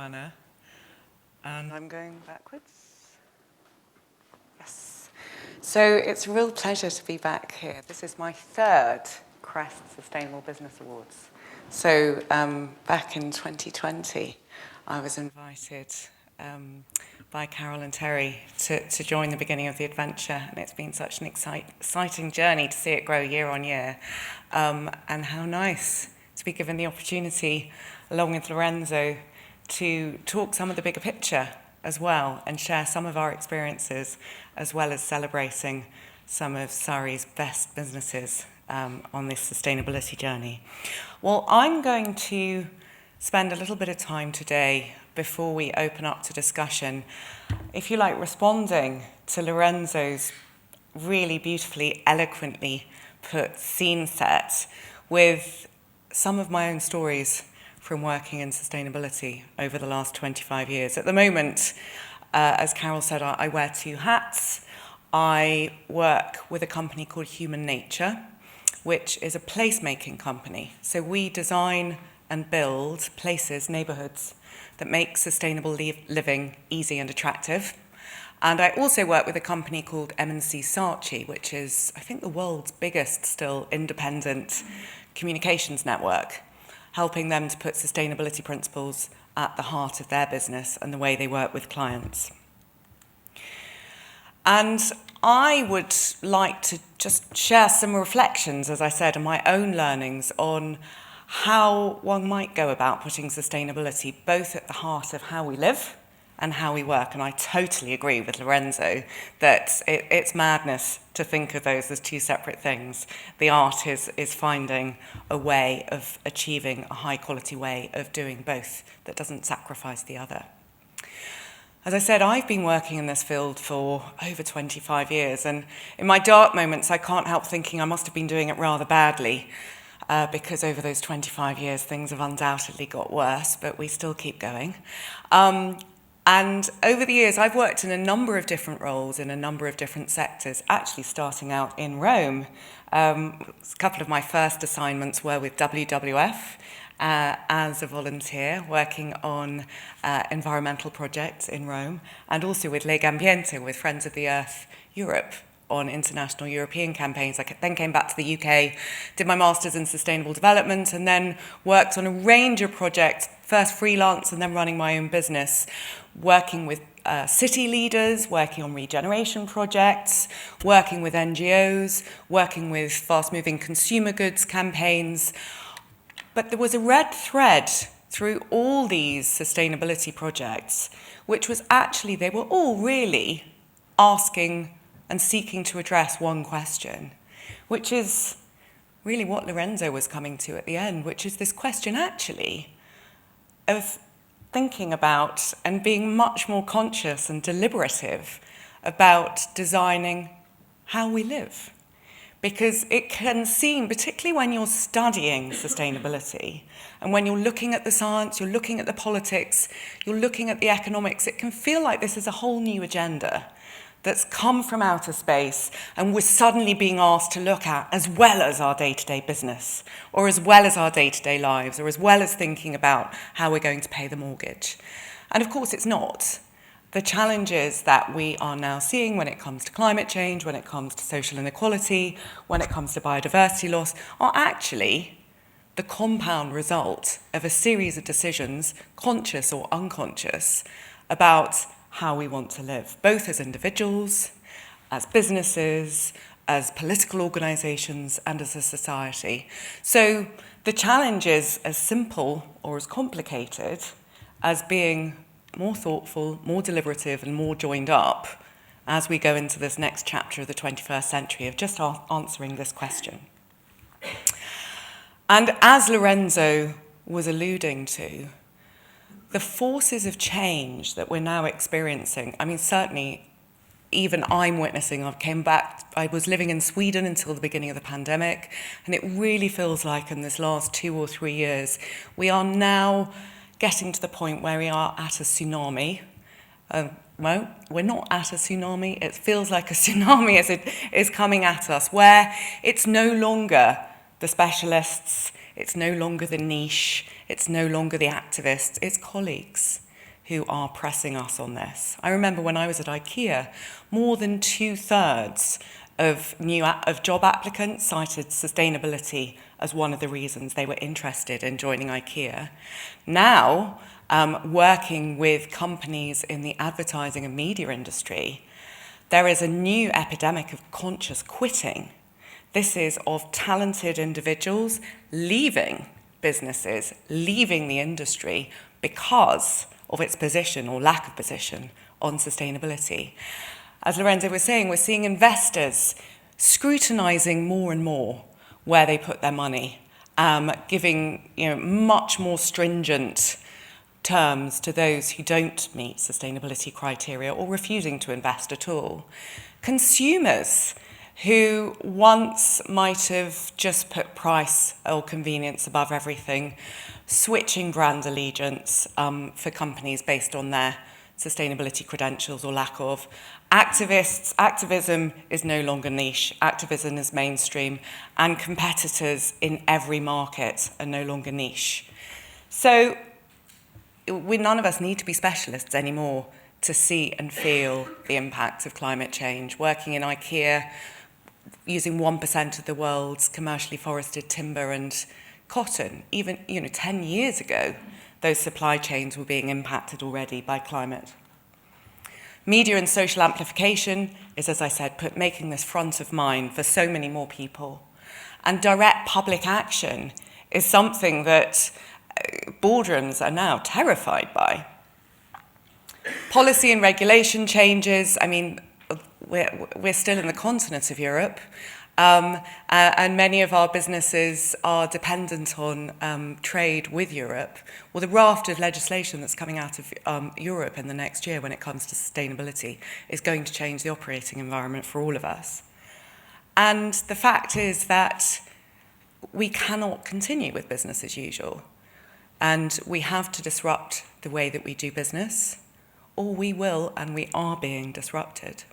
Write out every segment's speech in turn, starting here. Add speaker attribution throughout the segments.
Speaker 1: Joanna, and I'm going backwards. Yes. So it's a real pleasure to be back here. This is my third CREST Sustainable Business Awards. So back in 2020, I was invited by Carol and Terry to join the beginning of the adventure, and it's been such an exciting journey to see it grow year on year, and how nice to be given the opportunity, along with Lorenzo, to talk some of the bigger picture as well and share some of our experiences, as well as celebrating some of Surrey's best businesses on this sustainability journey. Well, I'm going to spend a little bit of time today before we open up to discussion, if you like, responding to Lorenzo's really beautifully, eloquently put scene set with some of my own stories from working in sustainability over the last 25 years. At the moment, as Carol said, I wear two hats. I work with a company called Human Nature, which is a placemaking company. So we design and build places, neighbourhoods, that make sustainable living easy and attractive. And I also work with a company called M&C Saatchi, which is, I think, the world's biggest still independent communications network, helping them to put sustainability principles at the heart of their business and the way they work with clients. And I would like to just share some reflections, as I said, on my own learnings on how one might go about putting sustainability both at the heart of how we live and how we work. And I totally agree with Lorenzo that it's madness to think of those as two separate things. The art is finding a way of achieving a high quality way of doing both that doesn't sacrifice the other. As I said, I've been working in this field for over 25 years, and in my dark moments I can't help thinking I must have been doing it rather badly, because over those 25 years things have undoubtedly got worse, but we still keep going. And over the years, I've worked in a number of different roles in a number of different sectors, actually starting out in Rome. A couple of my first assignments were with WWF as a volunteer, working on environmental projects in Rome, and also with Legambiente, with Friends of the Earth Europe, on international European campaigns. I then came back to the UK, did my master's in sustainable development, and then worked on a range of projects, first freelance and then running my own business, working with city leaders, working on regeneration projects, working with NGOs, working with fast-moving consumer goods campaigns. But there was a red thread through all these sustainability projects, which was actually, they were all really asking and seeking to address one question, which is really what Lorenzo was coming to at the end, which is this question actually of thinking about and being much more conscious and deliberative about designing how we live. Because it can seem, particularly when you're studying sustainability, and when you're looking at the science, you're looking at the politics, you're looking at the economics, it can feel like this is a whole new agenda that's come from outer space and we're suddenly being asked to look at, as well as our day-to-day business, or as well as our day-to-day lives, or as well as thinking about how we're going to pay the mortgage. And of course it's not. The challenges that we are now seeing when it comes to climate change, when it comes to social inequality, when it comes to biodiversity loss, are actually the compound result of a series of decisions, conscious or unconscious, about how we want to live, both as individuals, as businesses, as political organisations, and as a society. So the challenge is as simple or as complicated as being more thoughtful, more deliberative, and more joined up as we go into this next chapter of the 21st century of just answering this question. And as Lorenzo was alluding to, the forces of change that we're now experiencing, I mean, certainly even I'm witnessing. I was living in Sweden until the beginning of the pandemic, and it really feels like in this last 2 or 3 years, we are now getting to the point where we are at a tsunami. Well, we're not at a tsunami. It feels like a tsunami as it is coming at us, where it's no longer the specialists, it's no longer the niche, it's no longer the activists, it's colleagues. who are pressing us on this. I remember when I was at IKEA, more than 2/3 of job applicants cited sustainability as one of the reasons they were interested in joining IKEA. Now, working with companies in the advertising and media industry, there is a new epidemic of conscious quitting. This is of talented individuals leaving businesses, leaving the industry because of its position or lack of position on sustainability. As Lorenzo was saying, we're seeing investors scrutinizing more and more where they put their money, giving much more stringent terms to those who don't meet sustainability criteria or refusing to invest at all. Consumers who once might have just put price or convenience above everything, switching brand allegiance for companies based on their sustainability credentials or lack of. Activism is no longer niche, activism is mainstream, and competitors in every market are no longer niche. So none of us need to be specialists anymore to see and feel the impact of climate change. Working in IKEA, using 1% of the world's commercially forested timber and cotton, even 10 years ago, those supply chains were being impacted already by climate. Media and social amplification is, as I said, making this front of mind for so many more people. And direct public action is something that boardrooms are now terrified by. Policy and regulation changes, we're still in the continent of Europe, and many of our businesses are dependent on trade with Europe. Well, the raft of legislation that's coming out of Europe in the next year when it comes to sustainability is going to change the operating environment for all of us. And the fact is that we cannot continue with business as usual. And we have to disrupt the way that we do business, or we will, and we are being disrupted.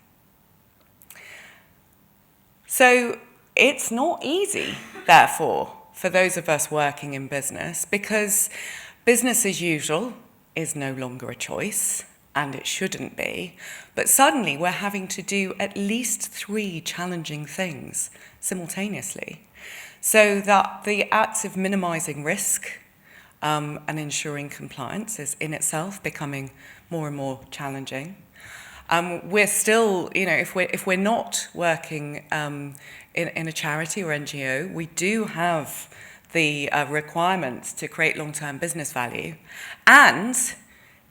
Speaker 1: So it's not easy, therefore, for those of us working in business, because business as usual is no longer a choice, and it shouldn't be. But suddenly we're having to do at least 3 challenging things simultaneously. So that the act of minimizing risk and ensuring compliance is in itself becoming more and more challenging. We're still, if we're not working in a charity or NGO, we do have the requirements to create long-term business value. And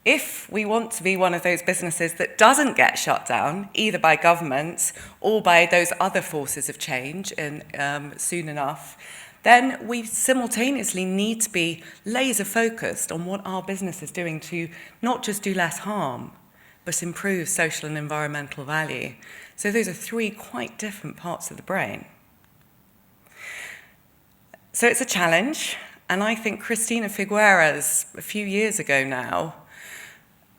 Speaker 1: if we want to be one of those businesses that doesn't get shut down, either by government or by those other forces of change soon enough, then we simultaneously need to be laser-focused on what our business is doing to not just do less harm, but improve social and environmental value. So those are 3 quite different parts of the brain. So it's a challenge, and I think Cristina Figueras, a few years ago now,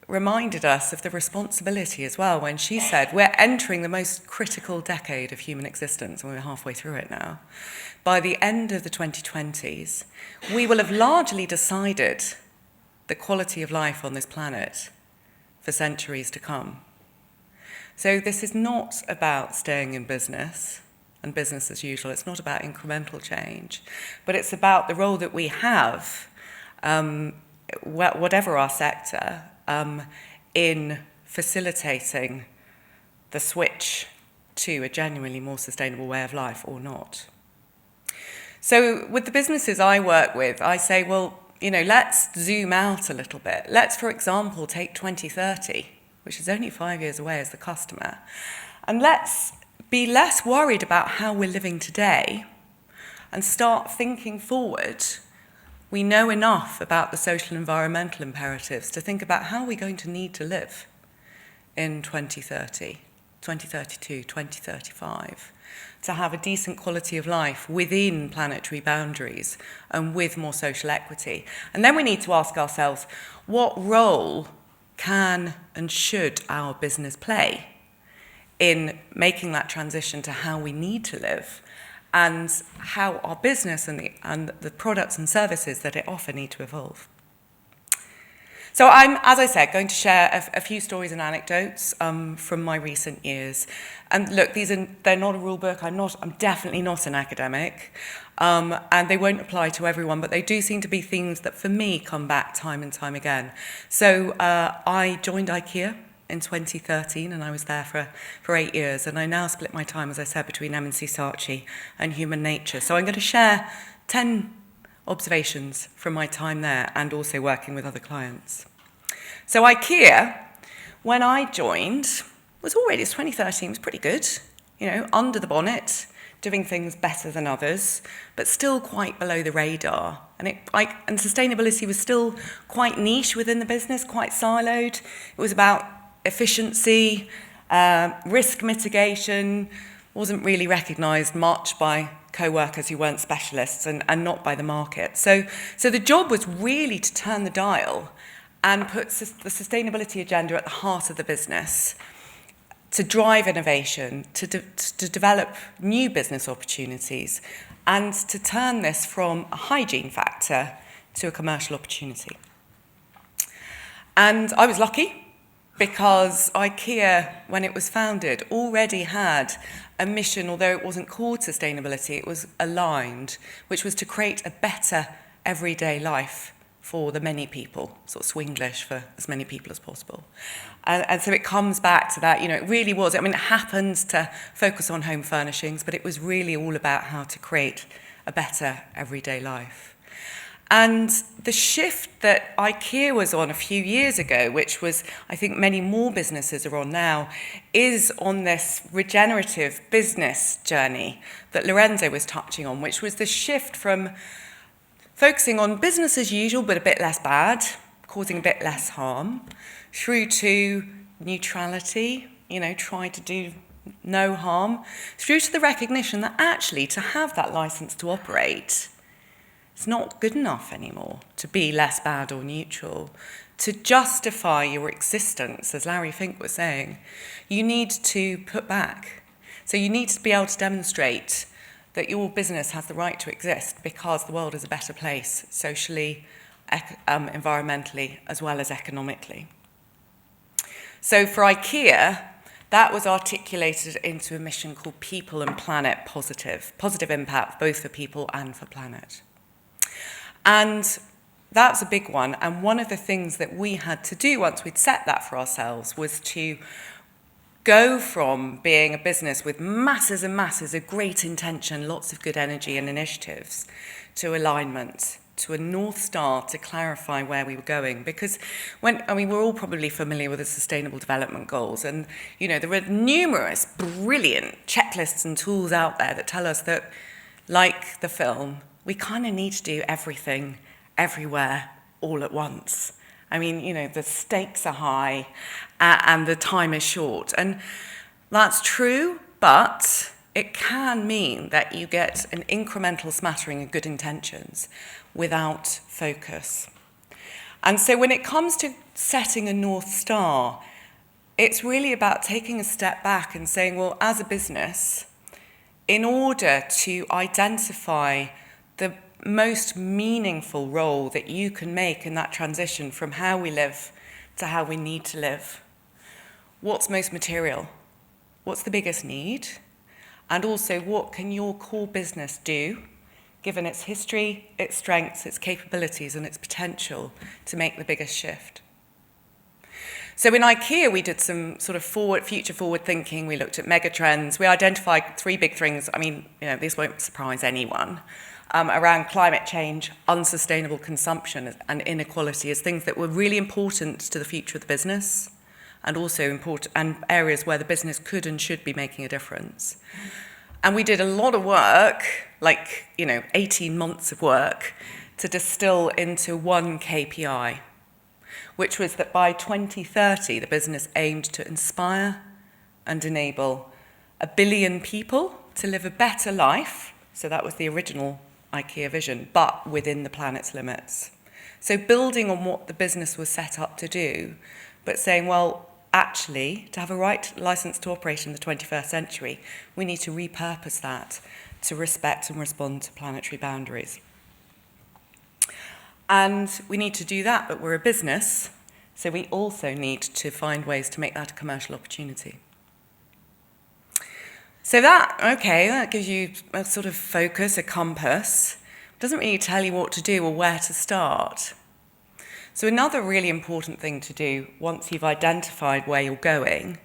Speaker 1: reminded us of the responsibility as well when she said, we're entering the most critical decade of human existence, and we're halfway through it now. By the end of the 2020s, we will have largely decided the quality of life on this planet for centuries to come. So this is not about staying in business and business as usual. It's not about incremental change, but it's about the role that we have, whatever our sector, in facilitating the switch to a genuinely more sustainable way of life or not. So with the businesses I work with, I say, well, let's zoom out a little bit. Let's, for example, take 2030, which is only 5 years away as the customer, and let's be less worried about how we're living today and start thinking forward. We know enough about the social and environmental imperatives to think about how we're going to need to live in 2030, 2032, 2035, to have a decent quality of life within planetary boundaries and with more social equity. And then we need to ask ourselves, what role can and should our business play in making that transition to how we need to live, and how our business and the products and services that it offer need to evolve. So I'm, as I said, going to share a few stories and anecdotes from my recent years. And look, they're not a rule book. I'm definitely not an academic. And they won't apply to everyone, but they do seem to be themes that, for me, come back time and time again. So I joined IKEA in 2013, and I was there for 8 years. And I now split my time, as I said, between M&C Saatchi and human nature. So I'm going to share 10 observations from my time there and also working with other clients. So IKEA, when I joined, was 2013, was pretty good, under the bonnet, doing things better than others, but still quite below the radar. And sustainability was still quite niche within the business, quite siloed. It was about efficiency, risk mitigation, wasn't really recognised much by co-workers who weren't specialists and not by the market. So the job was really to turn the dial and put the sustainability agenda at the heart of the business, to drive innovation, to develop new business opportunities, and to turn this from a hygiene factor to a commercial opportunity. And I was lucky, because IKEA, when it was founded, already had a mission, although it wasn't called sustainability, it was aligned, which was to create a better everyday life for the many people, sort of Swinglish, for as many people as possible. And so it comes back to that, it really was. I mean, it happens to focus on home furnishings, but it was really all about how to create a better everyday life. And the shift that IKEA was on a few years ago, which was, I think, many more businesses are on now, is on this regenerative business journey that Lorenzo was touching on, which was the shift from focusing on business as usual, but a bit less bad, causing a bit less harm, through to neutrality, try to do no harm, through to the recognition that actually to have that license to operate, it's not good enough anymore to be less bad or neutral. To justify your existence, as Larry Fink was saying, you need to put back. So you need to be able to demonstrate that your business has the right to exist because the world is a better place, socially, environmentally, as well as economically. So for IKEA, that was articulated into a mission called People and Planet Positive impact, both for people and for planet. And that's a big one. And one of the things that we had to do once we'd set that for ourselves was to go from being a business with masses and masses of great intention, lots of good energy and initiatives, to alignment, to a North Star to clarify where we were going. Because we're all probably familiar with the Sustainable Development Goals. And, there are numerous brilliant checklists and tools out there that tell us that, like the film, we kind of need to do everything, everywhere, all at once. I mean, the stakes are high and the time is short. And that's true, but it can mean that you get an incremental smattering of good intentions without focus. And so when it comes to setting a North Star, it's really about taking a step back and saying, well, as a business, in order to identify the most meaningful role that you can make in that transition from how we live to how we need to live, what's most material? What's the biggest need? And also, what can your core business do, given its history, its strengths, its capabilities, and its potential to make the biggest shift? So in IKEA, we did some sort of future forward thinking. We looked at mega trends. We identified 3 big things. I mean, this won't surprise anyone. Around climate change, unsustainable consumption, and inequality as things that were really important to the future of the business, and also important and areas where the business could and should be making a difference. And we did a lot of work, 18 months of work, to distill into one KPI, which was that by 2030, the business aimed to inspire and enable 1 billion people to live a better life. So that was the original IKEA vision, but within the planet's limits. So building on what the business was set up to do, but saying, well, actually, to have a right license to operate in the 21st century, we need to repurpose that to respect and respond to planetary boundaries. And we need to do that, but we're a business, So we also need to find ways to make that a commercial opportunity. So that gives you a sort of focus, a compass. Doesn't really tell you what to do or where to start. So another really important thing to do once you've identified where you're going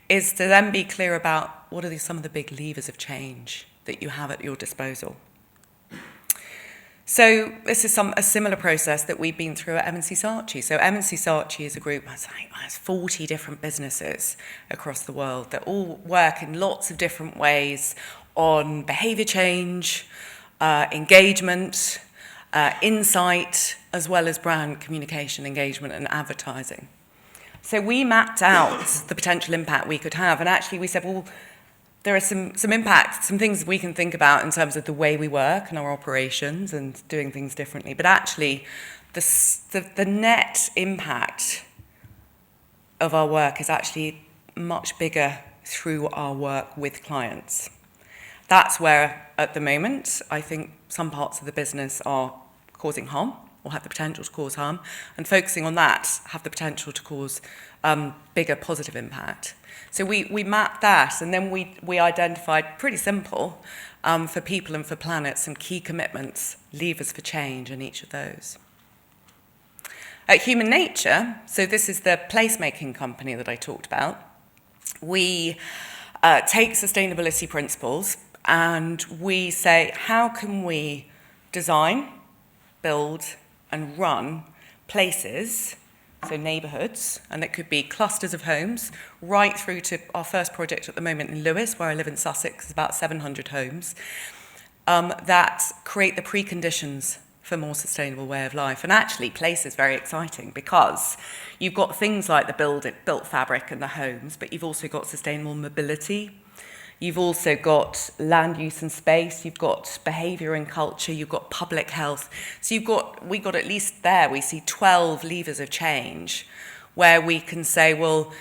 Speaker 1: is to then be clear about what are some of the big levers of change that you have at your disposal. So this is a similar process that we've been through at M&C Saatchi. So M&C Saatchi is a group that has 40 different businesses across the world that all work in lots of different ways on behaviour change, engagement, insight, as well as brand communication, engagement and advertising. So we mapped out the potential impact we could have, and actually we said, well, there are some impacts, some things we can think about in terms of the way we work and our operations and doing things differently, but actually the net impact of our work is actually much bigger through our work with clients. That's where, at the moment, I think some parts of the business are causing harm or have the potential to cause harm, and focusing on that have the potential to cause bigger positive impact. So we mapped that, and then we identified, pretty simple, for people and for planet, some key commitments, levers for change in each of those. At Human Nature, so this is the placemaking company that I talked about, we take sustainability principles and we say, how can we design, build and run places, so neighbourhoods, and it could be clusters of homes, right through to our first project at the moment in Lewes, where I live in Sussex, is about 700 homes, that create the preconditions for a more sustainable way of life. And actually, place is very exciting because you've got things like the built fabric and the homes, but you've also got sustainable mobility. You've also got land use and space, you've got behaviour and culture, you've got public health. So we got at least there, we see 12 levers of change where we can say, well,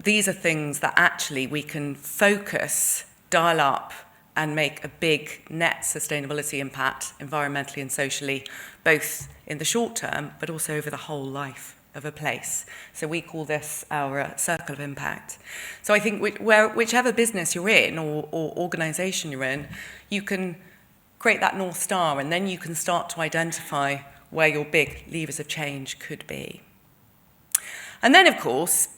Speaker 1: these are things that actually we can focus, dial up, and make a big net sustainability impact, environmentally and socially, both in the short term, but also over the whole life of a place. So we call this our circle of impact. So I think whichever business you're in or organisation you're in, you can create that North Star, and then you can start to identify where your big levers of change could be. And then, of course,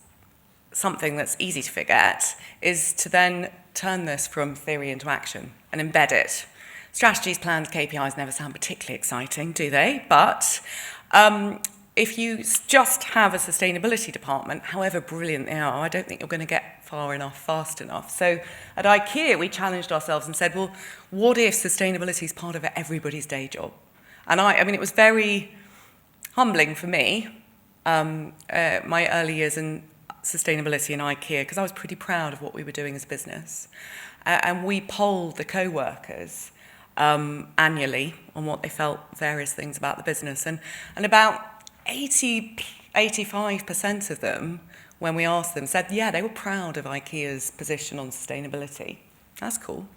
Speaker 1: something that's easy to forget is to then turn this from theory into action and embed it. Strategies, plans, KPIs never sound particularly exciting, do they? But if you just have a sustainability department, however brilliant they are, I don't think you're going to get far enough, fast enough. So at IKEA, we challenged ourselves and said, well, what if sustainability is part of everybody's day job? And I mean, it was very humbling for me, my early years in sustainability in IKEA, because I was pretty proud of what we were doing as a business. And we polled the co-workers annually on what they felt various things about the business. And about 85% of them, when we asked them, said, yeah, they were proud of IKEA's position on sustainability. That's cool.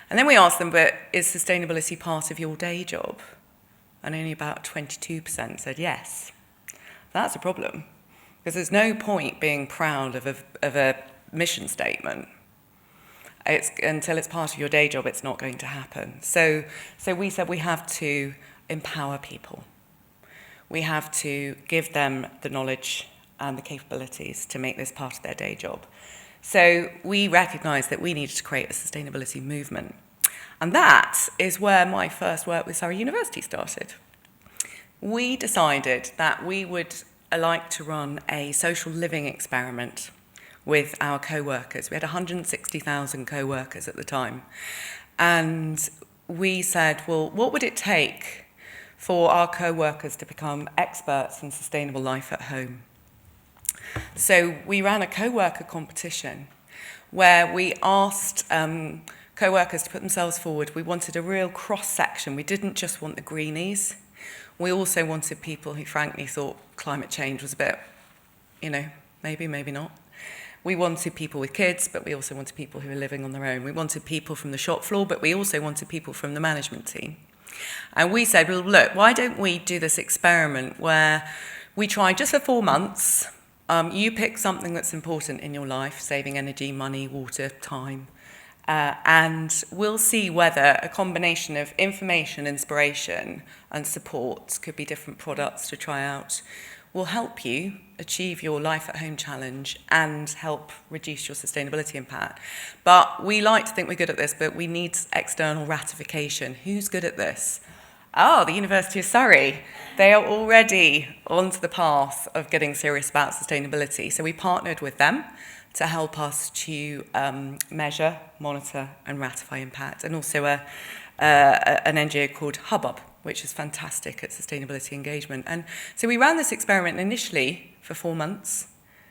Speaker 1: And then we asked them, but is sustainability part of your day job? And only about 22% said yes. That's a problem, because there's no point being proud of a mission statement. Until it's part of your day job, it's not going to happen. So we said we have to empower people. We have to give them the knowledge and the capabilities to make this part of their day job. So we recognised that we needed to create a sustainability movement. And that is where my first work with Surrey University started. We decided that we would like to run a social living experiment with our co-workers. We had 160,000 co-workers at the time. And we said, well, what would it take for our co-workers to become experts in sustainable life at home? So we ran a co-worker competition where we asked co-workers to put themselves forward. We wanted a real cross-section. We didn't just want the greenies. We also wanted people who frankly thought climate change was a bit, maybe not. We wanted people with kids, but we also wanted people who were living on their own. We wanted people from the shop floor, but we also wanted people from the management team. And we said, well, look, why don't we do this experiment where We try just for 4 months. You pick something that's important in your life, saving energy, money, water, time, and we'll see whether a combination of information, inspiration, and support, could be different products to try out, will help you achieve your life at home challenge and help reduce your sustainability impact. But we like to think we're good at this, but we need external ratification. Who's good at this? Oh, the University of Surrey. They are already onto the path of getting serious about sustainability. So we partnered with them to help us to measure, monitor, and ratify impact, and also an NGO called Hubbub, which is fantastic at sustainability engagement. And so we ran this experiment initially for 4 months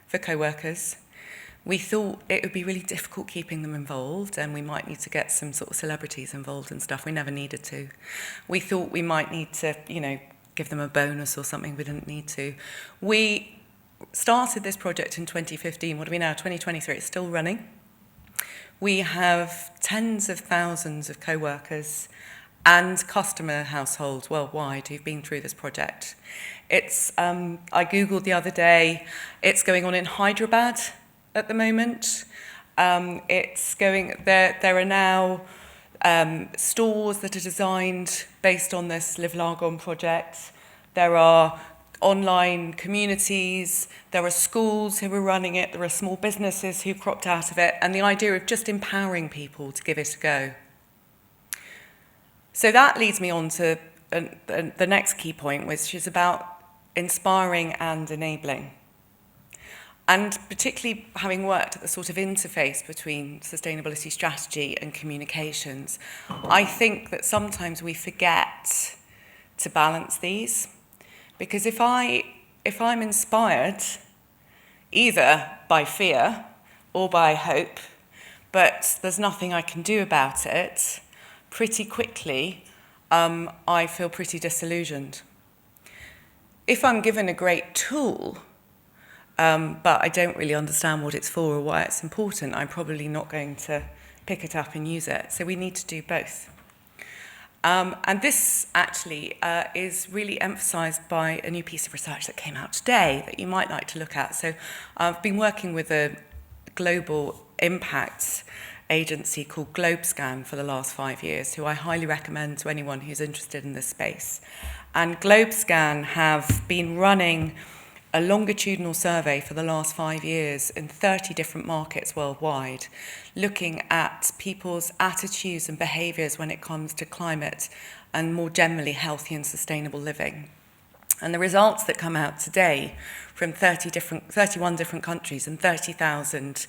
Speaker 1: for co-workers. We thought it would be really difficult keeping them involved, and we might need to get some sort of celebrities involved and stuff. We never needed to. We thought we might need to, give them a bonus or something. We didn't need to. We started this project in 2015. What are we now? 2023. It's still running. We have tens of thousands of co-workers and customer households worldwide who've been through this project. It's, I Googled the other day, it's going on in Hyderabad at the moment. There are now stores that are designed based on this Live Largon project. There are online communities, there are schools who are running it, there are small businesses who cropped out of it, and the idea of just empowering people to give it a go. So that leads me on to the next key point, which is about inspiring and enabling. And particularly having worked at the sort of interface between sustainability strategy and communications, I think that sometimes we forget to balance these. Because if I'm inspired, either by fear or by hope, but there's nothing I can do about it, pretty quickly I feel pretty disillusioned. If I'm given a great tool, but I don't really understand what it's for or why it's important, I'm probably not going to pick it up and use it. So we need to do both. And this actually is really emphasised by a new piece of research that came out today that you might like to look at. So I've been working with a global impact agency called GlobeScan for the last 5 years, who I highly recommend to anyone who's interested in this space. And GlobeScan have been running a longitudinal survey for the last 5 years in 30 different markets worldwide, looking at people's attitudes and behaviours when it comes to climate and more generally healthy and sustainable living. And the results that come out today from 31 different countries and 30,000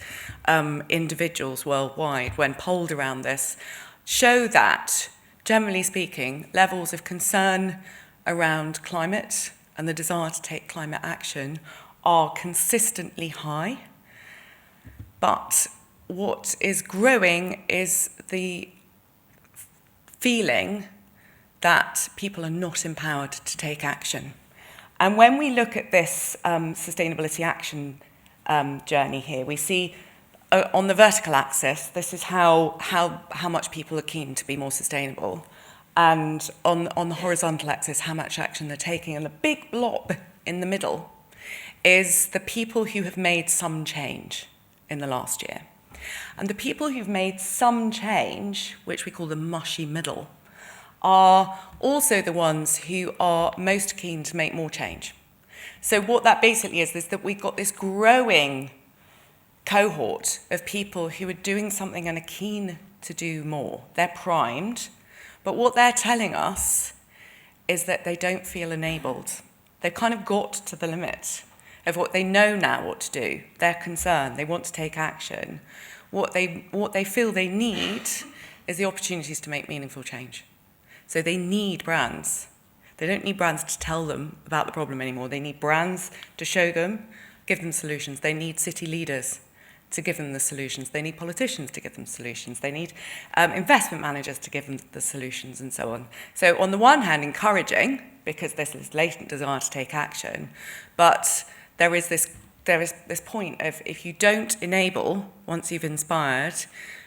Speaker 1: individuals worldwide, when polled around this, show that, generally speaking, levels of concern around climate and the desire to take climate action are consistently high. But what is growing is the feeling that people are not empowered to take action. And when we look at this sustainability action journey here, we see on the vertical axis, this is how much people are keen to be more sustainable. And on the horizontal axis, how much action they're taking. And the big blob in the middle is the people who have made some change in the last year. And the people who've made some change, which we call the mushy middle, are also the ones who are most keen to make more change. So what that basically is that we've got this growing cohort of people who are doing something and are keen to do more. They're primed. But what they're telling us is that they don't feel enabled. They've kind of got to the limit of what they know now what to do. They're concerned. They want to take action. What they feel they need is the opportunities to make meaningful change. So they need brands. They don't need brands to tell them about the problem anymore. They need brands to show them, give them solutions. They need city leaders to give them the solutions. They need politicians to give them solutions. They need investment managers to give them the solutions and so on. So on the one hand, encouraging, because there's this latent desire to take action, but there is this point of if you don't enable, once you've inspired,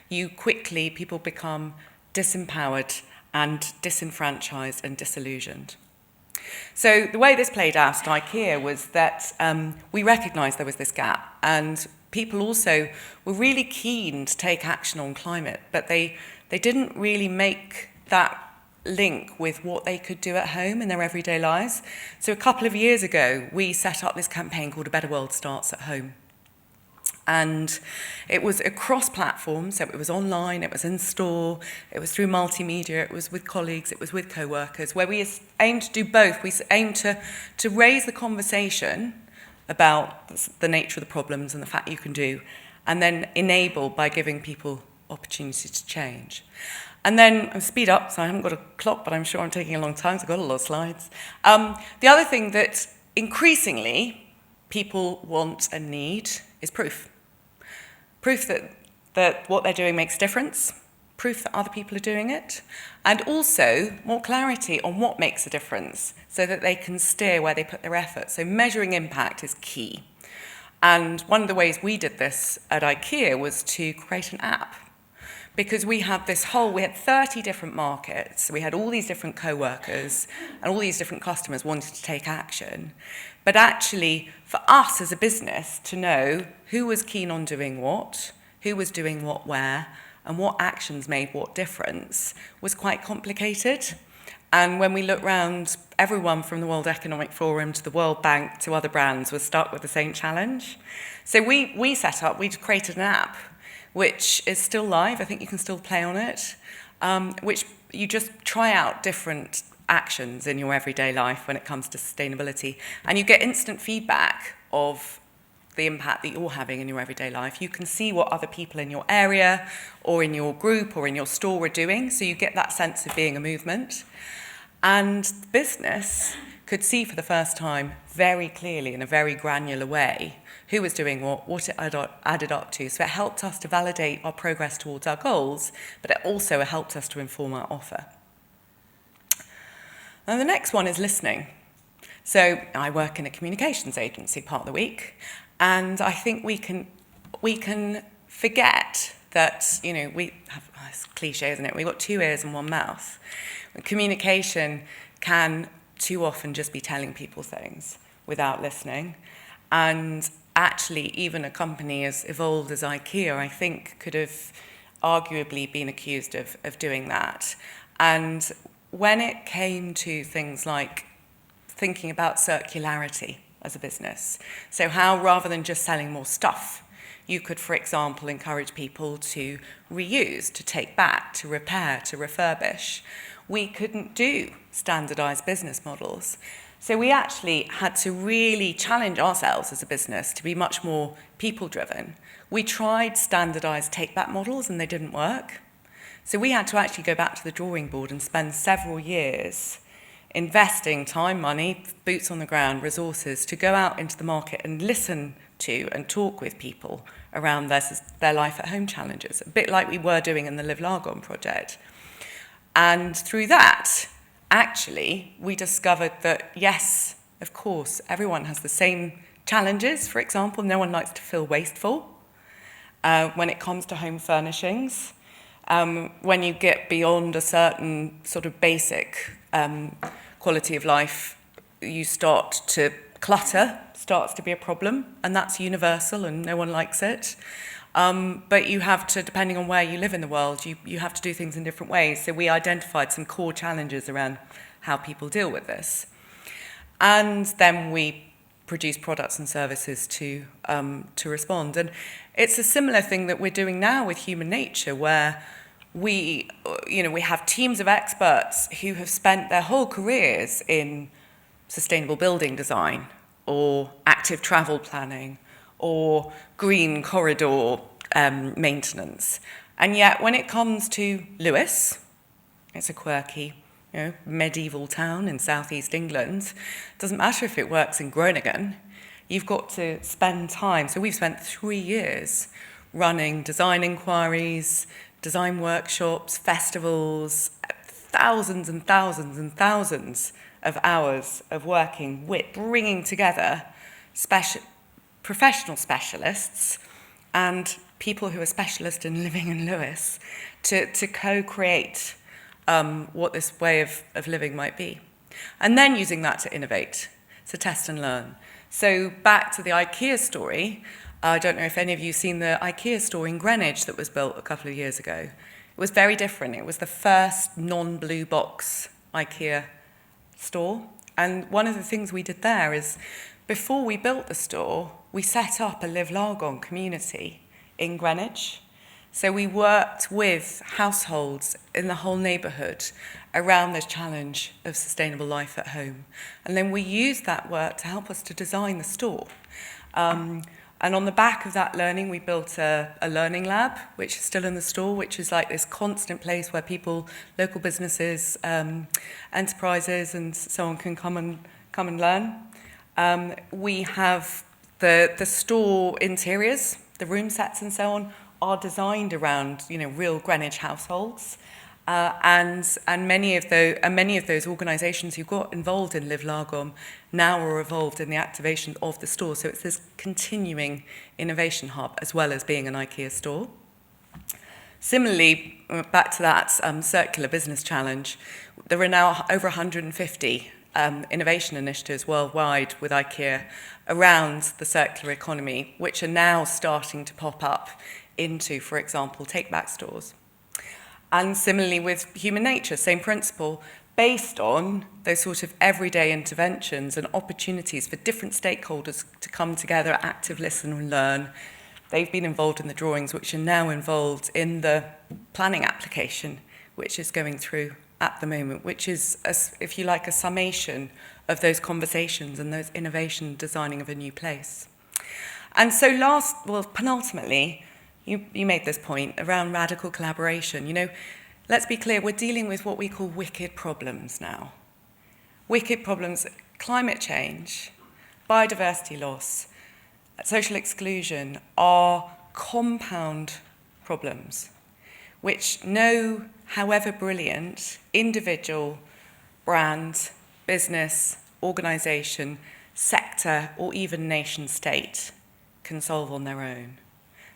Speaker 1: people become disempowered and disenfranchised and disillusioned. So the way this played out at IKEA was that we recognised there was this gap, and people also were really keen to take action on climate, but they didn't really make that link with what they could do at home in their everyday lives. So a couple of years ago, we set up this campaign called A Better World Starts at Home. And it was across platforms, so it was online, it was in store, it was through multimedia, it was with colleagues, it was with co-workers, where we aimed to do both. We aimed to raise the conversation about the nature of the problems and the fact you can do, and then enable by giving people opportunity to change. And then, I'll speed up, so I haven't got a clock, but I'm sure I'm taking a long time, so I've got a lot of slides. The other thing that increasingly people want and need is proof. Proof that what they're doing makes a difference, proof that other people are doing it, and also more clarity on what makes a difference so that they can steer where they put their effort. So measuring impact is key. And one of the ways we did this at IKEA was to create an app, because we had 30 different markets. We had all these different co-workers and all these different customers wanting to take action. But actually, for us as a business to know who was keen on doing what, who was doing what where, and what actions made what difference was quite complicated. And when we look around, everyone from the World Economic Forum to the World Bank to other brands was stuck with the same challenge. So we created an app which is still live. I think you can still play on it, which you just try out different actions in your everyday life when it comes to sustainability, and you get instant feedback of the impact that you're having in your everyday life. You can see what other people in your area or in your group or in your store are doing, so you get that sense of being a movement. And the business could see for the first time very clearly in a very granular way who was doing what it added up to. So it helped us to validate our progress towards our goals, but it also helped us to inform our offer. And the next one is listening. So I work in a communications agency part of the week, and I think we can forget that, we have, it's cliche, isn't it? We've got 2 ears and 1 mouth. Communication can too often just be telling people things without listening. And actually, even a company as evolved as IKEA, I think, could have arguably been accused of doing that. And when it came to things like thinking about circularity as a business, so how rather than just selling more stuff, you could, for example, encourage people to reuse, to take back, to repair, to refurbish, we couldn't do standardized business models. So we actually had to really challenge ourselves as a business to be much more people-driven. We tried standardized take-back models and they didn't work. So we had to actually go back to the drawing board and spend several years investing time, money, boots on the ground, resources to go out into the market and listen to and talk with people around their life at home challenges, a bit like we were doing in the Live Largon project. And through that, actually, we discovered that, yes, of course, everyone has the same challenges. For example, no one likes to feel wasteful when it comes to home furnishings. When you get beyond a certain sort of basic quality of life, you start to clutter, starts to be a problem, and that's universal and no one likes it. But you have to, depending on where you live in the world, you have to do things in different ways. So we identified some core challenges around how people deal with this. And then we produce products and services to respond. And it's a similar thing that we're doing now with human nature, where we have teams of experts who have spent their whole careers in sustainable building design or active travel planning or green corridor maintenance. And yet when it comes to Lewes, it's a quirky medieval town in southeast England, it doesn't matter if it works in Groningen, you've got to spend time. So we've spent 3 years running design inquiries, design workshops, festivals, thousands and thousands and thousands of hours of working with bringing together professional specialists and people who are specialists in living in Lewes to co-create what this way of living might be. And then using that to innovate, to test and learn. So back to the IKEA story, I don't know if any of you have seen the IKEA store in Greenwich that was built a couple of years ago. It was very different. It was the first non-blue box IKEA store. And one of the things we did there is, before we built the store, we set up a Live Largon community in Greenwich. So we worked with households in the whole neighbourhood around this challenge of sustainable life at home. And then we used that work to help us to design the store. And on the back of that learning, we built a learning lab, which is still in the store, which is like this constant place where people, local businesses, enterprises, and so on can come and learn. We have the store interiors, the room sets and so on, are designed around, real Greenwich households. And many of those organisations who got involved in Live Largon now are involved in the activation of the store. So it's this continuing innovation hub as well as being an IKEA store. Similarly, back to that circular business challenge, there are now over 150 innovation initiatives worldwide with IKEA around the circular economy, which are now starting to pop up into, for example, take-back stores. And similarly with human nature, same principle, based on those sort of everyday interventions and opportunities for different stakeholders to come together, active listen and learn. They've been involved in the drawings, which are now involved in the planning application, which is going through at the moment, which is, if you like, a summation of those conversations and those innovation designing of a new place. And so penultimately, you made this point around radical collaboration. Let's be clear, we're dealing with what we call wicked problems now. Wicked problems, climate change, biodiversity loss, social exclusion are compound problems, which no, however brilliant, individual, brand, business, organisation, sector, or even nation state can solve on their own.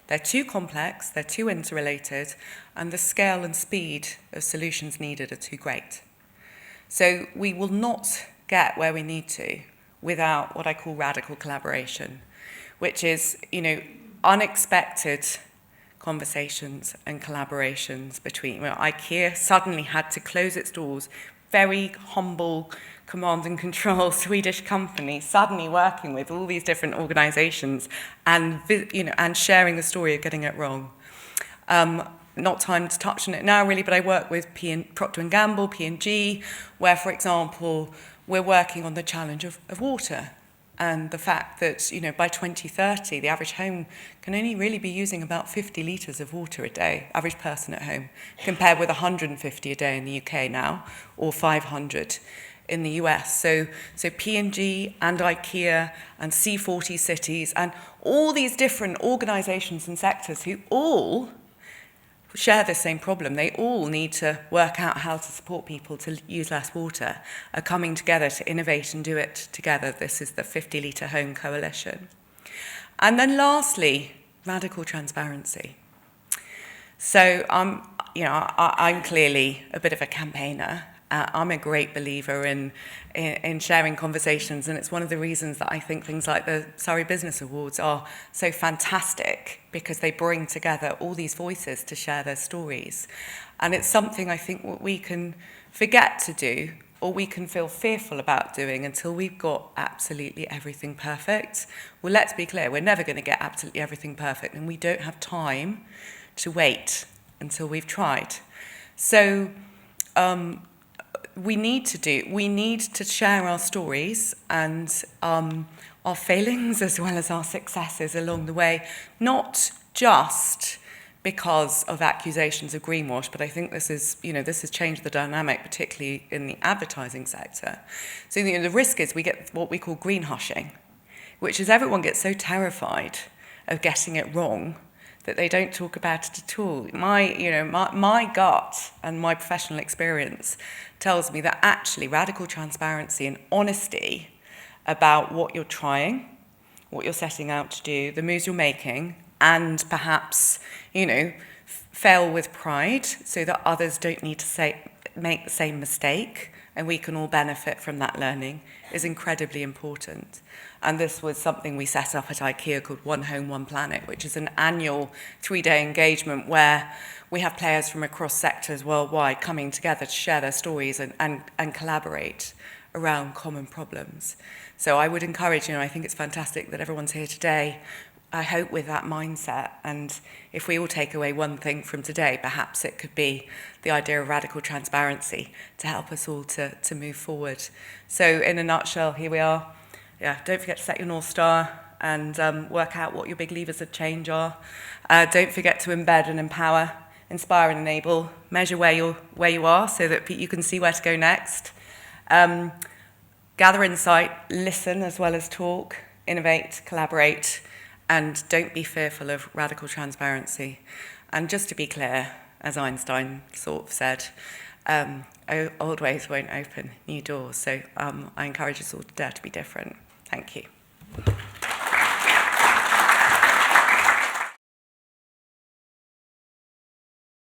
Speaker 1: They're too complex, they're too interrelated, and the scale and speed of solutions needed are too great. So we will not get where we need to without what I call radical collaboration, which is, unexpected conversations and collaborations between. IKEA suddenly had to close its doors, very humble command and control Swedish company, suddenly working with all these different organisations and sharing the story of getting it wrong. Not time to touch on it now really, but I work with Procter & Gamble, P&G, where, for example, we're working on the challenge of water and the fact that, by 2030, the average home can only really be using about 50 litres of water a day, average person at home, compared with 150 a day in the UK now, or 500 in the US. So P&G and IKEA and C40 cities and all these different organisations and sectors who all share the same problem. They all need to work out how to support people to use less water, are coming together to innovate and do it together. This is the 50 Litre Home Coalition. And then lastly, radical transparency. So I'm clearly a bit of a campaigner. I'm a great believer in sharing conversations, and it's one of the reasons that I think things like the Surrey Business Awards are so fantastic, because they bring together all these voices to share their stories. And it's something I think we can forget to do, or we can feel fearful about doing until we've got absolutely everything perfect. Well, let's be clear, we're never going to get absolutely everything perfect, and we don't have time to wait until we've tried. So we need to share our stories and our failings as well as our successes along the way, not just because of accusations of greenwash, but I think this has changed the dynamic, particularly in the advertising sector. So the risk is we get what we call green hushing, which is everyone gets so terrified of getting it wrong that they don't talk about it at all. My gut and my professional experience tells me that actually radical transparency and honesty about what you're trying, what you're setting out to do, the moves you're making, and perhaps, fail with pride so that others don't need to make the same mistake and we can all benefit from that learning is incredibly important. And this was something we set up at IKEA called One Home, One Planet, which is an annual 3-day engagement where we have players from across sectors worldwide coming together to share their stories and collaborate around common problems. So I would encourage, I think it's fantastic that everyone's here today, I hope with that mindset. And if we all take away one thing from today, perhaps it could be the idea of radical transparency to help us all to move forward. So in a nutshell, here we are. Yeah, don't forget to set your North Star and work out what your big levers of change are. Don't forget to embed and empower, inspire and enable, measure where you are so that you can see where to go next. Gather insight, listen as well as talk, innovate, collaborate, and don't be fearful of radical transparency. And just to be clear, as Einstein sort of said, old ways won't open new doors. So I encourage us all to dare to be different. Thank you.